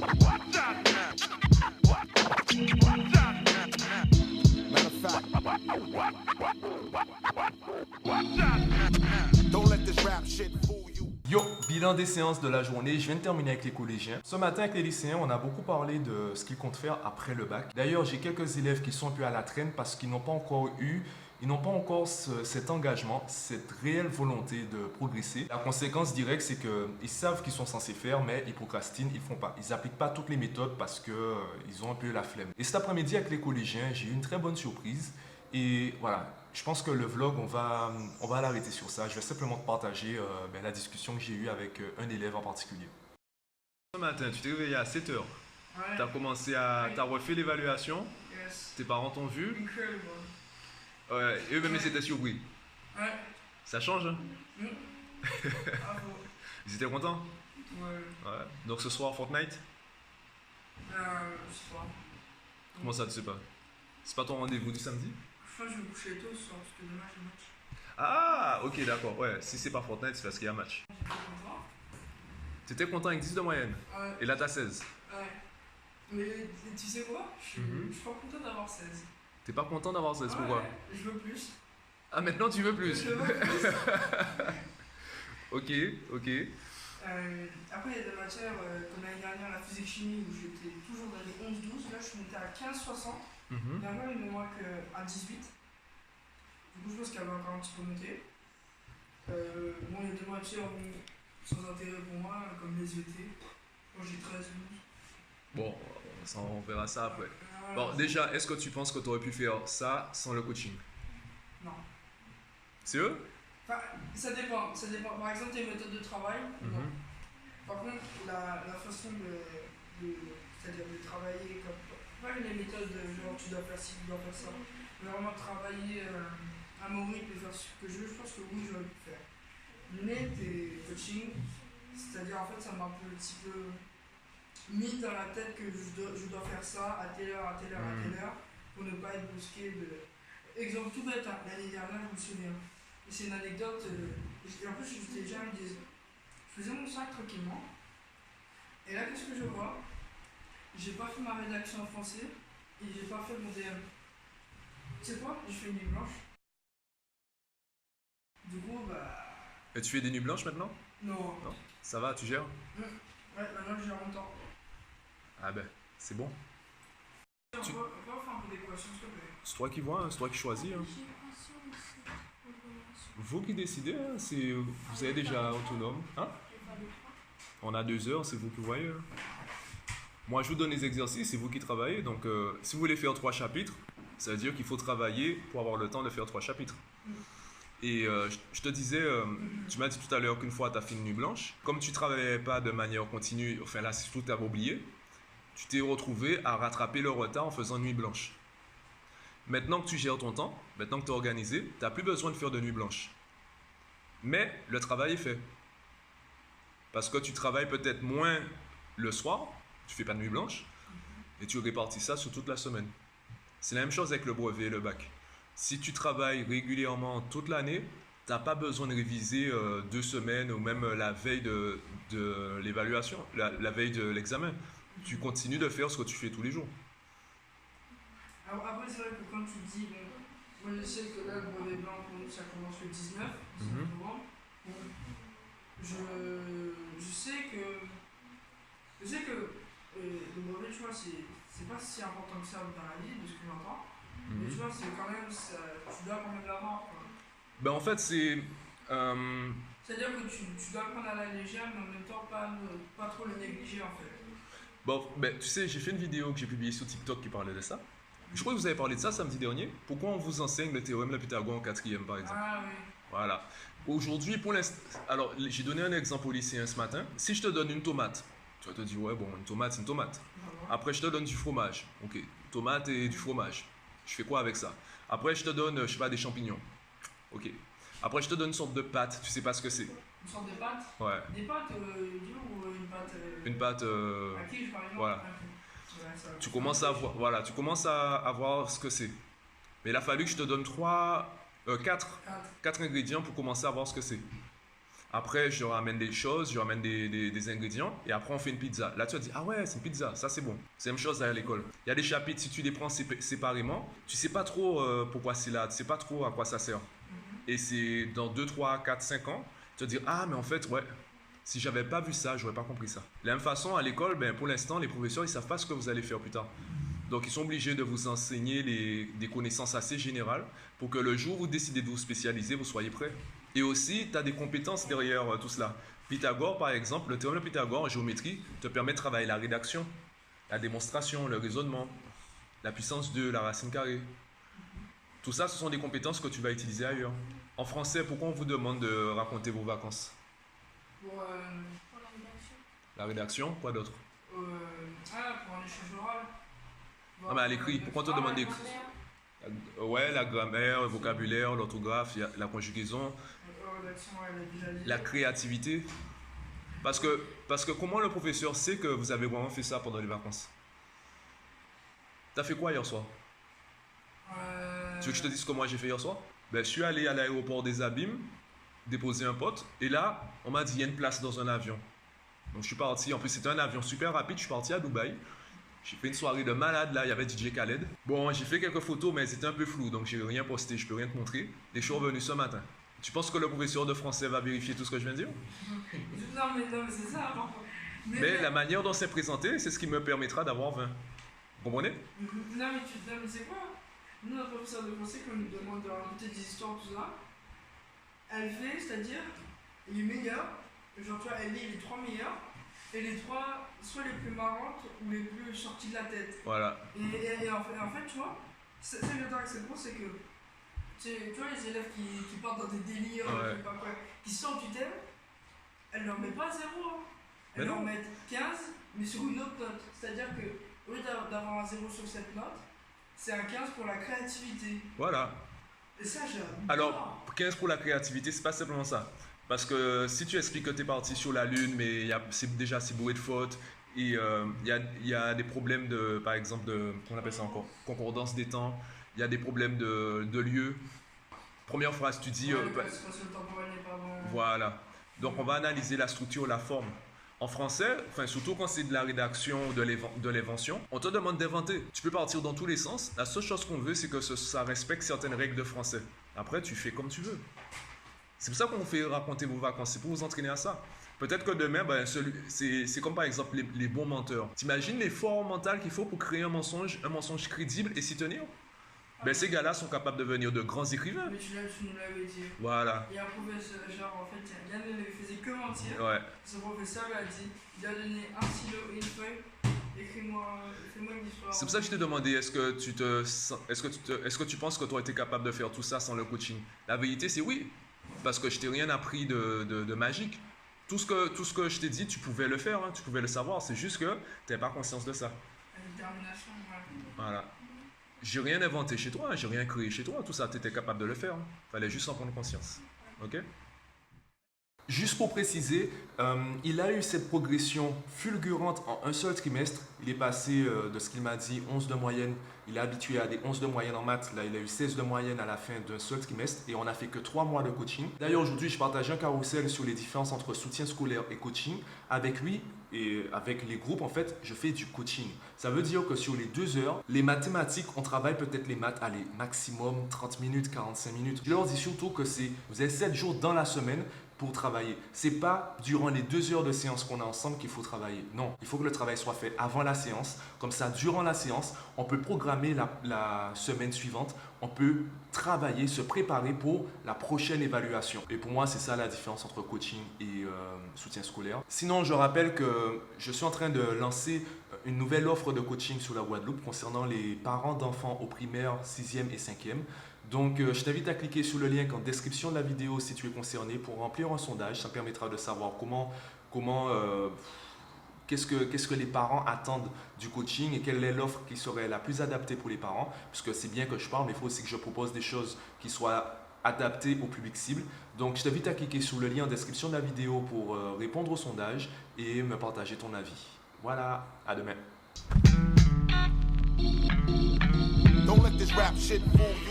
Matter of fact, don't let this rap shit fool you. Yo, bilan des séances de la journée, je viens de terminer avec les collégiens. Ce matin avec les lycéens, on a beaucoup parlé de ce qu'ils comptent faire après le bac. D'ailleurs, j'ai quelques élèves qui sont un peu à la traîne parce qu'ils n'ont pas encore cet engagement, cette réelle volonté de progresser. La conséquence directe, c'est qu'ils savent qu'ils sont censés faire, mais ils procrastinent, ils ne font pas. Ils n'appliquent pas toutes les méthodes parce qu'ils ont un peu la flemme. Et cet après-midi avec les collégiens, j'ai eu une très bonne surprise. Et voilà, je pense que le vlog, on va l'arrêter sur ça. Je vais simplement te partager la discussion que j'ai eue avec un élève en particulier. Ce matin, tu t'es réveillé à 7 h. Ouais. T'as refait l'évaluation. Yes. Tes parents t'ont vu. Incredible. Ouais, et eux-mêmes, ils étaient surpris. Ouais. Ça change, hein? Bravo. Ils étaient contents? Ouais. Ouais. Donc ce soir, Fortnite? Je sais pas. Comment ça, tu sais pas? C'est pas ton rendez-vous du samedi? Je crois que je vais me coucher tôt ce soir parce que demain j'ai match. Ah, ok, d'accord. Ouais, si c'est pas Fortnite, c'est parce qu'il y a match. J'étais content. T'étais content avec 10 de moyenne. Ouais. Et là, t'as 16. Ouais. Mais tu sais quoi? Je suis pas content d'avoir 16. T'es pas content d'avoir 16, pourquoi? Ouais, je veux plus. Ah, maintenant tu veux plus? Je veux plus. Ok, ok. Après, il y a des matières comme l'année dernière, la physique-chimie, où j'étais toujours dans les 11-12. Là, je suis monté à 15-60. Mhm. Dernièrement, il ne manque à 18. Du coup, je pense qu'elle va encore un petit peu monter. Bon, il y a des matières sans intérêt pour moi, comme les ET. Moi, j'ai 13-12. Bon, on verra ça après. Voilà. Bon, déjà, est-ce que tu penses que tu aurais pu faire ça sans le coaching? Non. C'est eux? Enfin, ça dépend. Par exemple, tes méthodes de travail, non. Par contre, la façon c'est-à-dire de travailler comme. Pas les méthodes de genre tu dois faire ci, tu dois faire ça. Mais vraiment travailler à mon rythme et faire ce que je veux, je pense que oui, j'aurais pu le faire. Mais tes coaching, c'est-à-dire en fait, ça m'a un petit peu mis dans la tête que je dois faire ça à telle heure, à telle heure, à telle heure, pour ne pas être brusqué de. Exemple tout bête, hein, l'année dernière, je me souviens. Et c'est une anecdote. En plus, j'étais déjà à une des. Je faisais mon sac tranquillement. Et là, qu'est-ce que je vois? J'ai pas fait ma rédaction en français et j'ai pas fait mon DM. Tu sais quoi? J'ai fait une nuit blanche. Du coup, bah. Et tu fais des nuits blanches maintenant? Non. Non. Ça va, tu gères? Ouais, maintenant je gère mon temps. Ah ben, c'est bon. On peut faire un peu d'équation, s'il te plaît. C'est toi qui vois, hein, c'est toi qui choisis. Hein. Vous qui décidez, hein, vous êtes déjà autonome. Hein? On a 2 heures, c'est vous qui voyez. Hein. Moi, je vous donne les exercices, c'est vous qui travaillez. Donc, si vous voulez faire 3 chapitres, ça veut dire qu'il faut travailler pour avoir le temps de faire 3 chapitres. Et je te disais, tu m'as dit tout à l'heure qu'une fois tu as fait une nuit blanche, comme tu ne travaillais pas de manière continue, enfin là, c'est tout tu as oublié, tu t'es retrouvé à rattraper le retard en faisant une nuit blanche. Maintenant que tu gères ton temps, maintenant que tu es organisé, tu n'as plus besoin de faire de nuit blanche. Mais le travail est fait. Parce que tu travailles peut-être moins le soir, tu fais pas de nuit blanche, et tu répartis ça sur toute la semaine. C'est la même chose avec le brevet et le bac. Si tu travailles régulièrement toute l'année, tu n'as pas besoin de réviser 2 semaines ou même la veille de l'évaluation, la veille de l'examen. Tu continues de faire ce que tu fais tous les jours. Alors, après, c'est vrai que quand tu dis, bon, moi je sais que là, le brevet blanc pour nous ça commence le 19 novembre. Bon, je sais que le brevet, tu vois, c'est pas si important que ça dans la vie, de ce que j'entends. Mais tu vois, c'est quand même, tu dois quand même l'avoir. Ben en fait, c'est. C'est-à-dire que tu dois le prendre à la légère, mais en même temps, pas trop le négliger en fait. Bon, ben, tu sais, j'ai fait une vidéo que j'ai publiée sur TikTok qui parlait de ça. Je crois que vous avez parlé de ça samedi dernier. Pourquoi on vous enseigne le théorème de Pythagore en 4e, par exemple? Ah oui. Voilà. Aujourd'hui, pour l'instant. Alors, j'ai donné un exemple au lycéen ce matin. Si je te donne une tomate, tu vas te dire, ouais, bon, une tomate, c'est une tomate. Après, je te donne du fromage. Ok, tomate et du fromage. Je fais quoi avec ça? Après, je te donne, je sais pas, des champignons. Ok. Après, je te donne une sorte de pâte. Tu sais pas ce que c'est? Une sorte de pâte? Ouais. Des pâtes dures ou une pâte. Une pâte. À quiche, par exemple? Voilà. Ouais, ça, Tu commences à voir, voilà, tu commences à voir ce que c'est. Mais il a fallu que je te donne 4 ingrédients pour commencer à voir ce que c'est. Après, je ramène des choses, je ramène des ingrédients et après, on fait une pizza. Là, tu vas dire, ah ouais, c'est une pizza, ça c'est bon. C'est la même chose à l'école. Il y a des chapitres, si tu les prends séparément, tu sais pas trop pourquoi c'est là, tu sais pas trop à quoi ça sert. Et c'est dans 2, 3, 4, 5 ans, tu vas dire, ah, mais en fait, ouais, si j'avais pas vu ça, j'aurais pas compris ça. De la même façon, à l'école, ben, pour l'instant, les professeurs, ils savent pas ce que vous allez faire plus tard. Donc, ils sont obligés de vous enseigner des connaissances assez générales pour que le jour où vous décidez de vous spécialiser, vous soyez prêt. Et aussi, tu as des compétences derrière tout cela. Pythagore, par exemple, le théorème de Pythagore en géométrie te permet de travailler la rédaction, la démonstration, le raisonnement, la puissance 2, la racine carrée. Tout ça, ce sont des compétences que tu vas utiliser ailleurs. En français, pourquoi on vous demande de raconter vos vacances? Pour Pour la rédaction. La rédaction, quoi d'autre? pour un échange oral. Ah, mais à l'écrit, pourquoi on te demande d'écrire? Ouais, la grammaire, le vocabulaire, l'orthographe, la conjugaison, Rédaction, elle est déjà liée. la créativité. Parce que comment le professeur sait que vous avez vraiment fait ça pendant les vacances? T'as fait quoi hier soir? Tu veux que je te dise ce que moi j'ai fait hier soir? Ben, je suis allé à l'aéroport des Abîmes, déposer un pote, et là, on m'a dit il y a une place dans un avion. Donc je suis parti, en plus c'était un avion super rapide, je suis parti à Dubaï. J'ai fait une soirée de malade là, il y avait DJ Khaled. Bon, j'ai fait quelques photos, mais c'était un peu flou, donc j'ai rien posté, je peux rien te montrer. Et je suis revenu ce matin. Tu penses que le professeur de français va vérifier tout ce que je viens de dire? Non, mais c'est ça. Hein. Mais la manière dont c'est présenté, c'est ce qui me permettra d'avoir 20. Vous comprenez? Non, mais c'est quoi? Nous, notre professeur de français, quand on nous demande de raconter des histoires, tout ça, elle fait, c'est-à-dire, les meilleurs, genre, tu vois, elle lit les 3 meilleurs, et les 3, soit les plus marrantes ou les plus sorties de la tête. Voilà. Et en fait, tu vois, c'est le truc avec cette course, c'est que, tu vois, les élèves qui partent dans des délires, Ouais. qui sortent du thème, elle leur met pas 0. Hein. Mais Elle leur non. met 15, mais sur une autre note. C'est-à-dire que, au lieu d'avoir un 0 sur cette note, c'est un 15 pour la créativité. Voilà. Et ça, j'adore. Alors, 15 pour la créativité, c'est pas simplement ça. Parce que si tu expliques que tu es parti sur la Lune, mais c'est bourré de fautes, et il y a des problèmes de, par exemple, comment on appelle ça encore, concordance des temps, il y a des problèmes de lieu. Première phrase, tu dis... parce que le temporel n'est pas bon. Voilà. Donc, on va analyser la structure, la forme. En français, enfin, surtout quand c'est de la rédaction, de l'invention, on te demande d'inventer. Tu peux partir dans tous les sens. La seule chose qu'on veut, c'est que ça respecte certaines règles de français. Après, tu fais comme tu veux. C'est pour ça qu'on fait raconter vos vacances, c'est pour vous entraîner à ça. Peut-être que demain, ben, c'est comme par exemple les bons menteurs. T'imagines l'effort mental qu'il faut pour créer un mensonge crédible et s'y tenir? Ben, ces gars-là sont capables de devenir de grands écrivains. Mais tu nous l'avais dit. Voilà. Il y a un professeur, genre en fait, Yann ne faisait que mentir. Ouais. Ce professeur lui a dit, il a donné un stylo et une feuille, fais-moi une histoire. C'est pour ça que je t'ai demandé, est-ce que tu penses que tu aurais été capable de faire tout ça sans le coaching? La vérité, c'est oui. Parce que je t'ai rien appris de magique. Tout ce que je t'ai dit, tu pouvais le faire, hein, tu pouvais le savoir. C'est juste que tu n'avais pas conscience de ça. La détermination, Voilà. J'ai rien inventé chez toi, j'ai rien créé chez toi. Tout ça, tu étais capable de le faire. Fallait juste en prendre conscience. Ok? Juste pour préciser, il a eu cette progression fulgurante en un seul trimestre. Il est passé de ce qu'il m'a dit 11 de moyenne. Il est habitué à des 11 de moyenne en maths. Là, il a eu 16 de moyenne à la fin d'un seul trimestre et on n'a fait que 3 mois de coaching. D'ailleurs, aujourd'hui, je partage un carrousel sur les différences entre soutien scolaire et coaching. Avec lui et avec les groupes, en fait, je fais du coaching. Ça veut dire que sur les 2 heures, les mathématiques, on travaille peut-être les maths, allez, maximum 30 minutes, 45 minutes. Je leur dis surtout que vous avez 7 jours dans la semaine pour travailler. C'est pas durant les 2 heures de séance qu'on a ensemble qu'il faut travailler. Non, il faut que le travail soit fait avant la séance. Comme ça, durant la séance, on peut programmer la semaine suivante. On peut travailler, se préparer pour la prochaine évaluation. Et pour moi, c'est ça la différence entre coaching et soutien scolaire. Sinon, je rappelle que je suis en train de lancer une nouvelle offre de coaching sur la Guadeloupe concernant les parents d'enfants au primaire, 6e et 5e. Donc, je t'invite à cliquer sur le lien en description de la vidéo si tu es concerné pour remplir un sondage. Ça permettra de savoir qu'est-ce que les parents attendent du coaching et quelle est l'offre qui serait la plus adaptée pour les parents. Puisque c'est bien que je parle, mais il faut aussi que je propose des choses qui soient adaptées au public cible. Donc, je t'invite à cliquer sur le lien en description de la vidéo pour répondre au sondage et me partager ton avis. Voilà, à demain. Don't let this rap shit fool you.